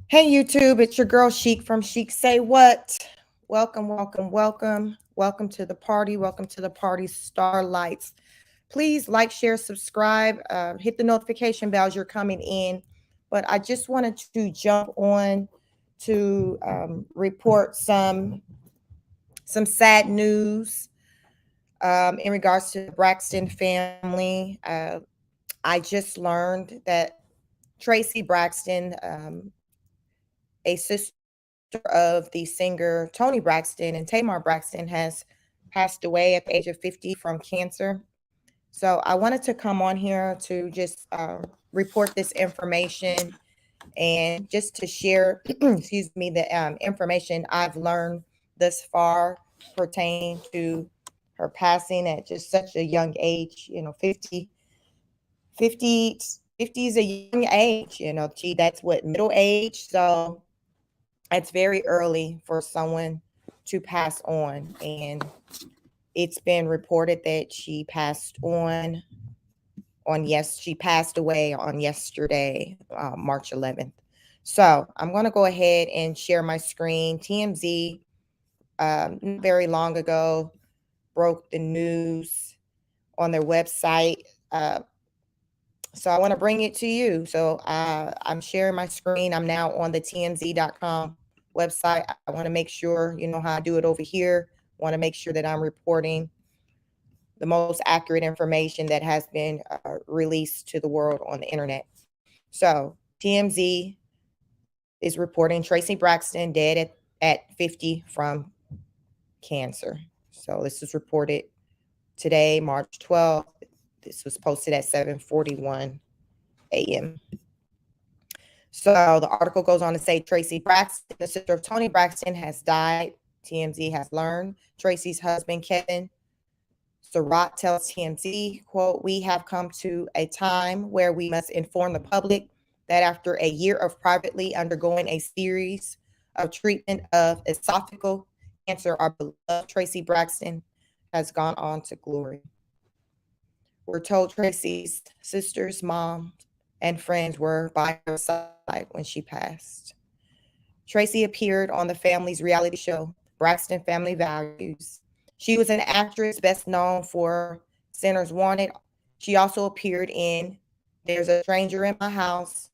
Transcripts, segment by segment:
Hey YouTube, it's your girl Chic from Chic Say What. Welcome, welcome, welcome. Welcome to the party. Welcome to the party, Starlights. Please like, share, subscribe, hit the notification bell as you're coming in. But I just wanted to jump on to report some sad news in regards to the Braxton family. I just learned that Traci Braxton, a sister of the singer Tony Braxton and Tamar Braxton, has passed away at the age of 50 from cancer. So I wanted to come on here to just report this information and just to share, excuse me, the information I've learned thus far pertaining to her passing at just such a young age. 50, 50 is a young age. That's what, middle age. So it's very early for someone to pass on, and it's been reported that she passed away on yesterday, March 11th. So I'm going to go ahead and share my screen. TMZ, not very long ago, broke the news on their website. So I want to bring it to you. So I'm sharing my screen. I'm now on the TMZ.com website. I want to make sure you know how I do it over here. I want to make sure that I'm reporting the most accurate information that has been released to the world on the internet. So TMZ is reporting Traci Braxton dead at 50 from cancer. So this is reported today, March 12th. This was posted at 7:41 a.m. So the article goes on to say Traci Braxton, the sister of Tony Braxton, has died. TMZ has learned. Traci's husband, Kevin Surratt, tells TMZ, quote, "We have come to a time where we must inform the public that after a year of privately undergoing a series of treatment of esophageal cancer, our beloved Traci Braxton has gone on to glory." We're told Traci's sisters, mom, and friends were by her side when she passed. Traci appeared on the family's reality show, Braxton Family Values. She was an actress best known for Sinners Wanted. She also appeared in There's a Stranger in My House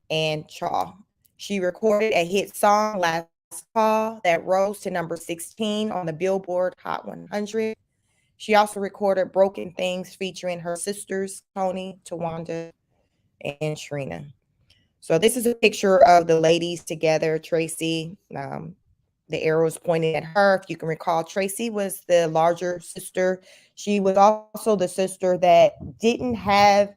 and Chaw. She recorded a hit song, Last Call, that rose to number 16 on the Billboard Hot 100. She also recorded Broken Things featuring her sisters, Tony, Tawanda, and Trina. So this is a picture of the ladies together. Traci, the arrow is pointing at her. If you can recall, Traci was the larger sister. She was also the sister that didn't have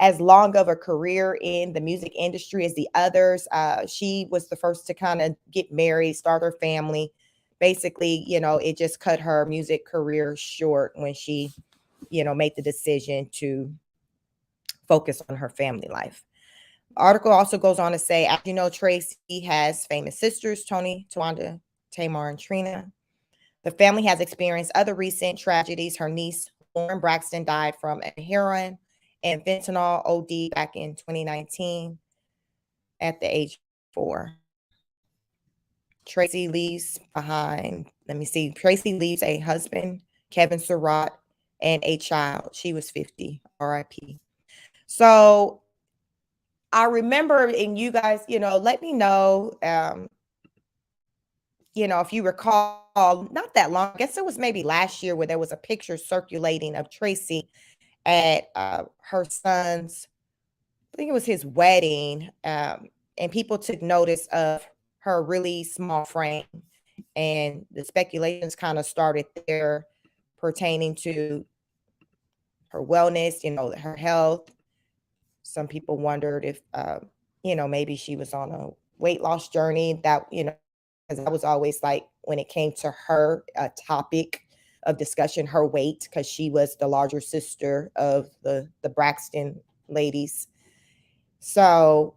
as long of a career in the music industry as the others. She was the first to kind of get married, start her family. Basically, it just cut her music career short when she, made the decision to focus on her family life. The article also goes on to say, as you know, Traci has famous sisters, Tony, Tawanda, Tamar, and Trina. The family has experienced other recent tragedies. Her niece, Lauren Braxton, died from a heroin and fentanyl OD back in 2019 at the age of 4. Traci leaves behind, Traci leaves a husband, Kevin Surratt, and a child. She was 50, RIP. So I remember, and you guys, let me know, if you recall, not that long, I guess it was maybe last year, where there was a picture circulating of Traci at her son's, I think it was his wedding, and people took notice of her really small frame, and the speculations kind of started there pertaining to her wellness, her health. Some people wondered if, maybe she was on a weight loss journey. That, because I was always like, when it came to her, a topic of discussion, her weight, because she was the larger sister of the Braxton ladies. So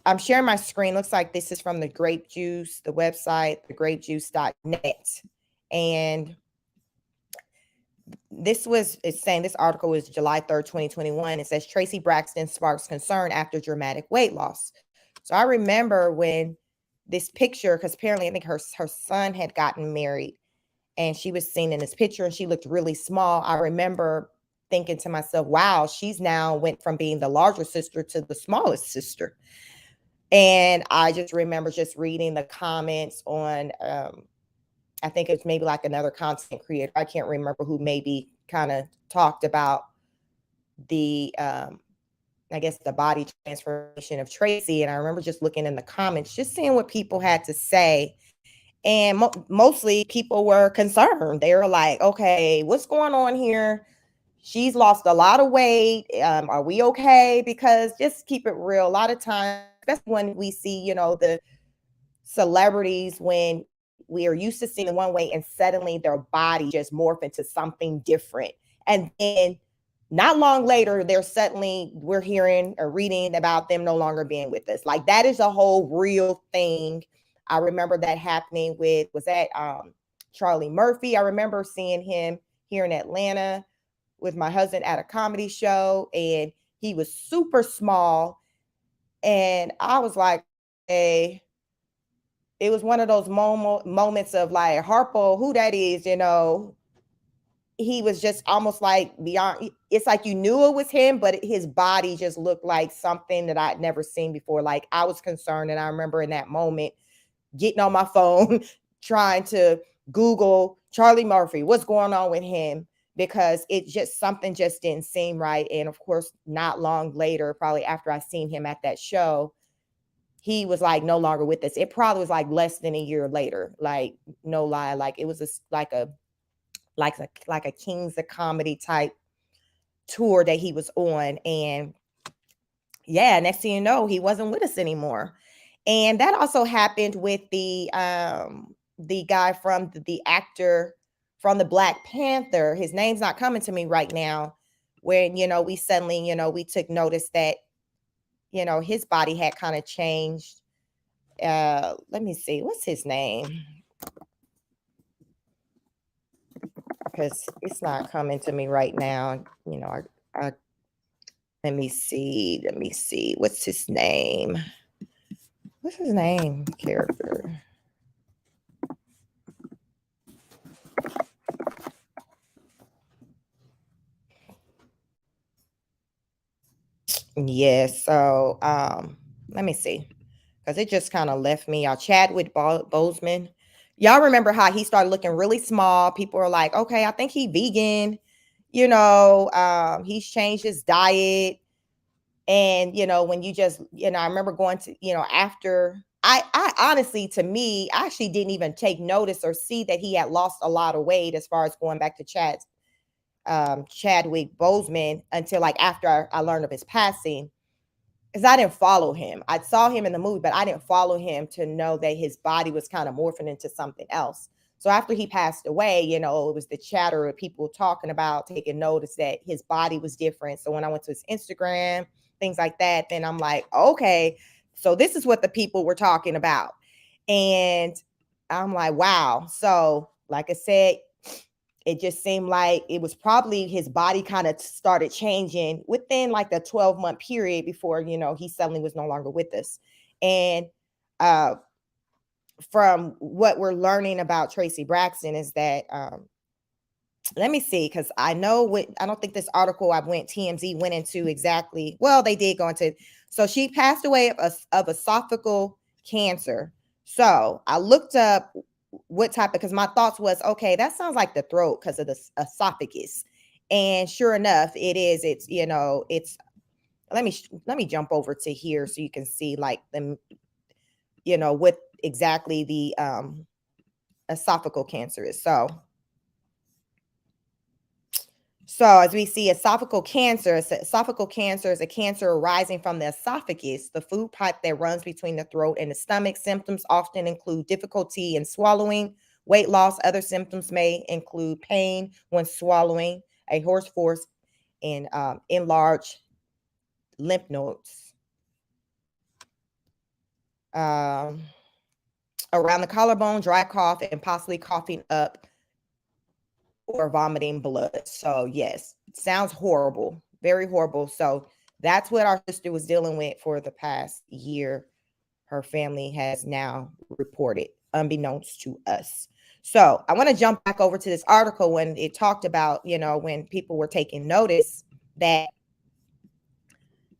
I'm sharing my screen. Looks like this is from the Grape Juice, the website, thegrapejuice.net. And it's saying, this article is July 3rd, 2021. It says Traci Braxton sparks concern after dramatic weight loss. So I remember when this picture, because apparently I think her son had gotten married, and she was seen in this picture and she looked really small. I remember thinking to myself, wow, she's now went from being the larger sister to the smallest sister. And I just remember just reading the comments on, I think it's maybe like another content creator. I can't remember who maybe kind of talked about the, I guess the body transformation of Traci. And I remember just looking in the comments, just seeing what people had to say. And mostly people were concerned. They were like, okay, what's going on here? She's lost a lot of weight. Are we okay? Because just keep it real. A lot of times, especially when we see, the celebrities, when we are used to seeing one way and suddenly their body just morph into something different. And then not long later, we're hearing or reading about them no longer being with us. Like that is a whole real thing. I remember that happening was that Charlie Murphy. I remember seeing him here in Atlanta with my husband at a comedy show, and he was super small. And I was like, hey, it was one of those moments of like, Harpo, who that is, he was just almost like beyond. It's like you knew it was him, but his body just looked like something that I'd never seen before. Like I was concerned, and I remember in that moment getting on my phone, trying to Google Charlie Murphy, what's going on with him, because something just didn't seem right. And of course, not long later, probably after I seen him at that show, he was like no longer with us. It probably was like less than a year later. Like no lie, like it was like a Kings of Comedy type tour that he was on. And yeah, next thing you know, he wasn't with us anymore. And that also happened with the guy from the actor from the Black Panther. His name's not coming to me right now. When, we suddenly, we took notice that, his body had kind of changed. Let me see, what's his name? Because it's not coming to me right now. Let me see. What's his name? Character. Yeah, so let me see. Because it just kind of left me. Y'all, Chadwick Boseman. Y'all remember how he started looking really small. People are like, okay, I think he vegan. He's changed his diet. And, when you just, I remember going to, after I honestly, to me, I actually didn't even take notice or see that he had lost a lot of weight as far as going back to Chadwick Boseman until like after I learned of his passing. Because I didn't follow him. I saw him in the movie, but I didn't follow him to know that his body was kind of morphing into something else. So after he passed away, it was the chatter of people talking about, taking notice that his body was different. So when I went to his Instagram, things like that, then I'm like, okay, so this is what the people were talking about. And I'm like, wow. So like I said, it just seemed like it was probably his body kind of started changing within like the 12-month period before, he suddenly was no longer with us. And from what we're learning about Traci Braxton is that, let me see, because I don't think this article TMZ went into exactly, well, they did go into, so she passed away of esophageal cancer. So I looked up what type, because my thoughts was, okay, that sounds like the throat because of the esophagus. And sure enough, it's let me jump over to here so you can see like the, what exactly the esophageal cancer is. So as we see, esophageal cancer is a cancer arising from the esophagus, the food pipe that runs between the throat and the stomach. Symptoms often include difficulty in swallowing, weight loss. Other symptoms may include pain when swallowing, a hoarse voice, and enlarged lymph nodes. Around the collarbone, dry cough, and possibly coughing up or vomiting blood. So yes, sounds horrible, very horrible. So that's what our sister was dealing with for the past year her family has now reported, unbeknownst to us. So I want to jump back over to this article when it talked about, when people were taking notice that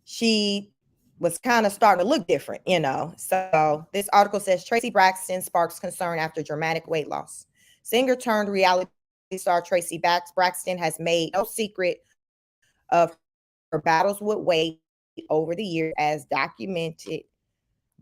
she was kind of starting to look different. So this article says Traci Braxton sparks concern after dramatic weight loss. Singer turned reality star Traci Braxton has made no secret of her battles with weight over the years, as documented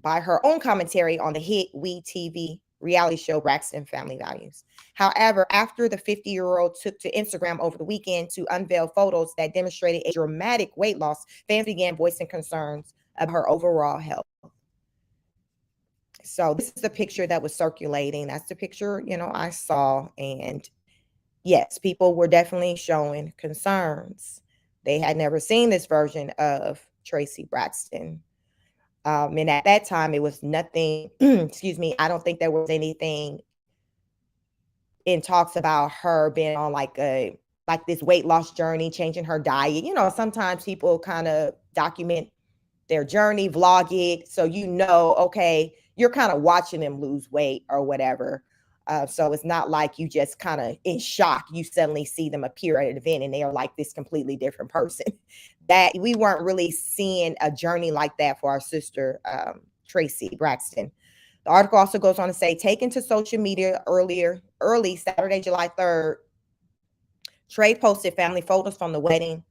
by her own commentary on the hit WE TV reality show Braxton Family Values. However, after the 50-year-old took to Instagram over the weekend to unveil photos that demonstrated a dramatic weight loss, fans began voicing concerns about her overall health. So this is the picture that was circulating. That's the picture, I saw. And yes, people were definitely showing concerns. They had never seen this version of Traci Braxton. And at that time, it was nothing, excuse me, I don't think there was anything in talks about her being on like this weight loss journey, changing her diet. Sometimes people kind of document their journey, vlog it. So, okay, you're kind of watching them lose weight or whatever. So it's not like you just kind of in shock. You suddenly see them appear at an event and they are like this completely different person. That we weren't really seeing a journey like that for our sister, Traci Braxton. The article also goes on to say, taken to social media early Saturday, July 3rd, Trey posted family photos from the wedding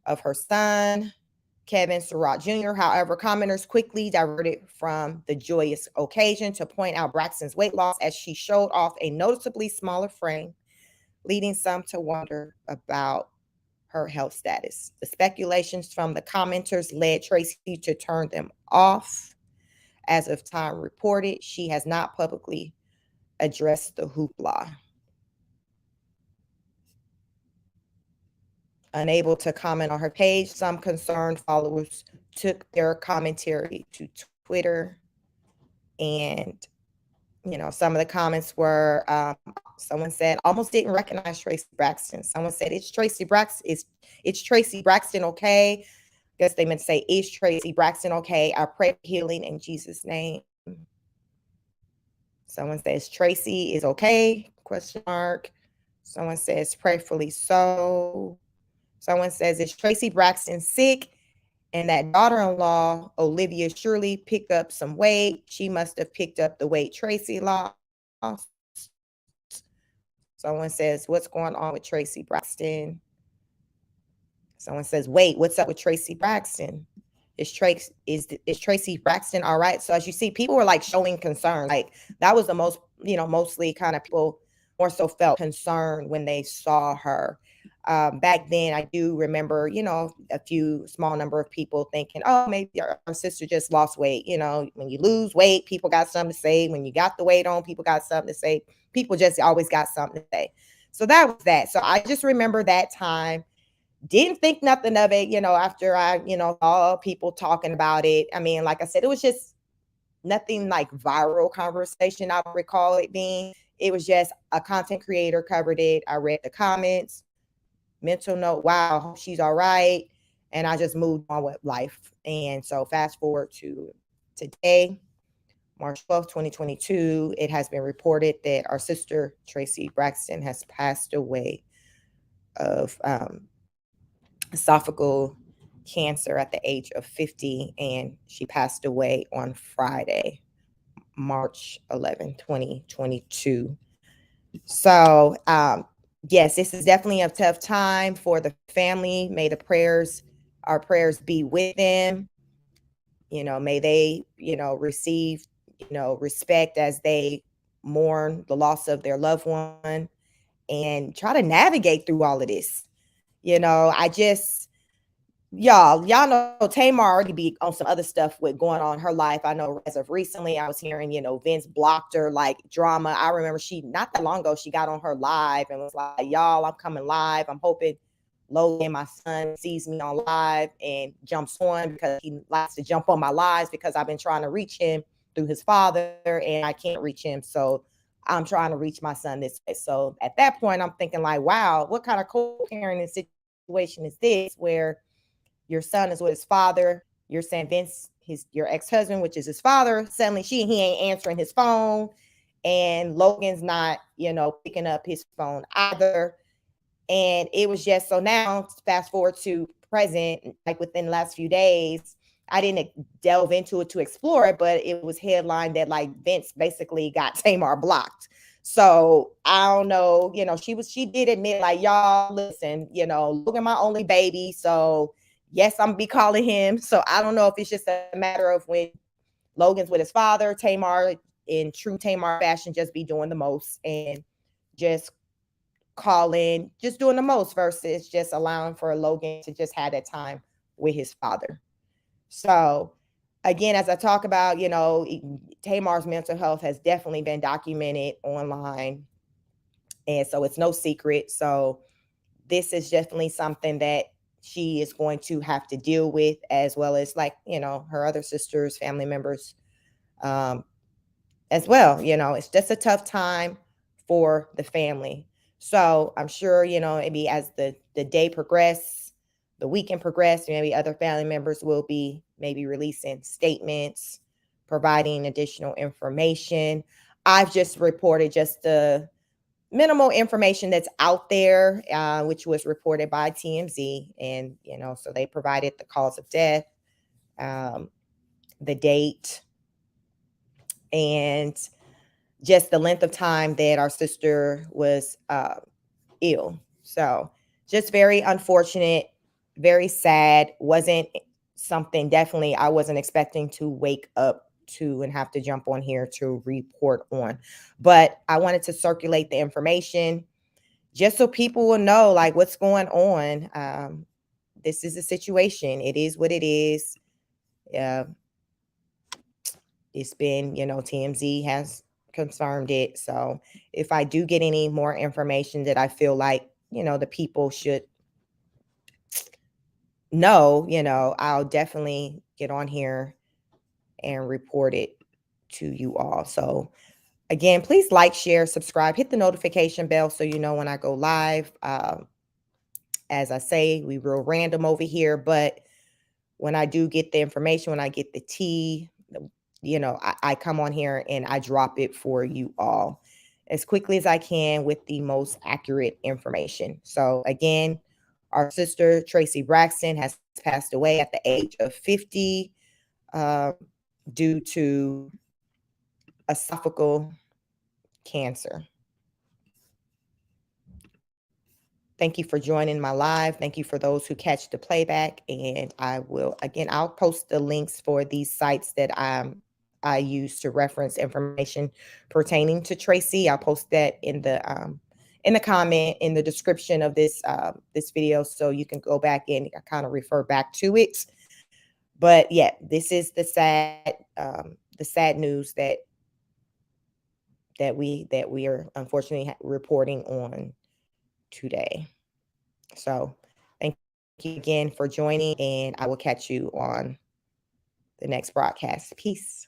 of her son, Kevin Surratt Jr. However, commenters quickly diverted from the joyous occasion to point out Braxton's weight loss as she showed off a noticeably smaller frame, leading some to wonder about her health status. The speculations from the commenters led Traci to turn them off. As of Time reported, she has not publicly addressed the hoopla. Unable to comment on her page, some concerned followers took their commentary to Twitter. And, some of the comments were, someone said, almost didn't recognize Traci Braxton. Someone said, it's Traci Braxton okay? I guess they meant to say, is Traci Braxton okay? I pray for healing in Jesus' name. Someone says, Traci is okay? ? Someone says, prayerfully so. Someone says, is Traci Braxton sick? And that daughter-in-law, Olivia, surely picked up some weight. She must have picked up the weight Traci lost. Someone says, what's going on with Traci Braxton? Someone says, wait, what's up with Traci Braxton? Is Traci Braxton all right? So as you see, people were like showing concern. Like that was the most, mostly kind of people more so felt concerned when they saw her. Back then, I do remember, a few small number of people thinking, oh, maybe our sister just lost weight. When you lose weight, people got something to say. When you got the weight on, people got something to say. People just always got something to say. So that was that. So I just remember that time. Didn't think nothing of it, after I, saw people talking about it. I mean, like I said, it was just nothing like viral conversation. I recall it being. It was just a content creator covered it. I read the comments. Mental note, wow, hope she's all right. And I just moved on with life. And so fast forward to today, March 12th, 2022, it has been reported that our sister, Traci Braxton, has passed away of esophageal cancer at the age of 50. And she passed away on Friday, March 11, 2022. So, yes, this is definitely a tough time for the family. May our prayers be with them. May they, receive, respect as they mourn the loss of their loved one and try to navigate through all of this. Y'all know Tamar already be on some other stuff with going on in her life. I know as of recently, I was hearing, Vince blocked her like drama. I remember not that long ago, she got on her live and was like, y'all, I'm coming live. I'm hoping Logan, my son, sees me on live and jumps on because he likes to jump on my lives because I've been trying to reach him through his father and I can't reach him. So I'm trying to reach my son this way. So at that point, I'm thinking like, wow, what kind of co-parenting situation is this where your son is with his father you're saying Vince, your ex-husband, which is his father, suddenly he ain't answering his phone, and Logan's not, picking up his phone either. And it was just, so now fast forward to present, like within the last few days, I didn't delve into it to explore it, but it was headlined that like Vince basically got Tamar blocked. So I don't know, she did admit like, y'all listen, Logan my only baby. So yes, I'm gonna be calling him. So I don't know if it's just a matter of when Logan's with his father, Tamar in true Tamar fashion, just be doing the most and just calling, just doing the most versus just allowing for Logan to just have that time with his father. So again, as I talk about, Tamar's mental health has definitely been documented online. And so it's no secret. So this is definitely something that she is going to have to deal with, as well as like, her other sisters, family members, as well. It's just a tough time for the family. So I'm sure, maybe as the day progress, the weekend progress, maybe other family members will be maybe releasing statements, providing additional information. I've just reported just the minimal information that's out there, which was reported by TMZ. And, so they provided the cause of death, the date, and just the length of time that our sister was ill. So just very unfortunate, very sad. Wasn't something definitely I wasn't expecting to wake up to and have to jump on here to report on. But I wanted to circulate the information just so people will know like what's going on. This is a situation. It is what it is. It's been, TMZ has confirmed it. So if I do get any more information that I feel like, the people should know, I'll definitely get on here and report it to you all. So again, please like, share, subscribe, hit the notification bell so you know when I go live. As I say, we real random over here, but when I do get the information, when I get the tea, I come on here and I drop it for you all as quickly as I can with the most accurate information. So again, our sister Traci Braxton has passed away at the age of 50 uh, due to esophageal cancer. Thank you for joining my live. Thank you for those who catch the playback. And I'll post the links for these sites that I use to reference information pertaining to Traci. I'll post that in the comment in the description of this video, so you can go back and kind of refer back to it. But yeah, this is the sad news that we are unfortunately reporting on today. So thank you again for joining, and I will catch you on the next broadcast. Peace.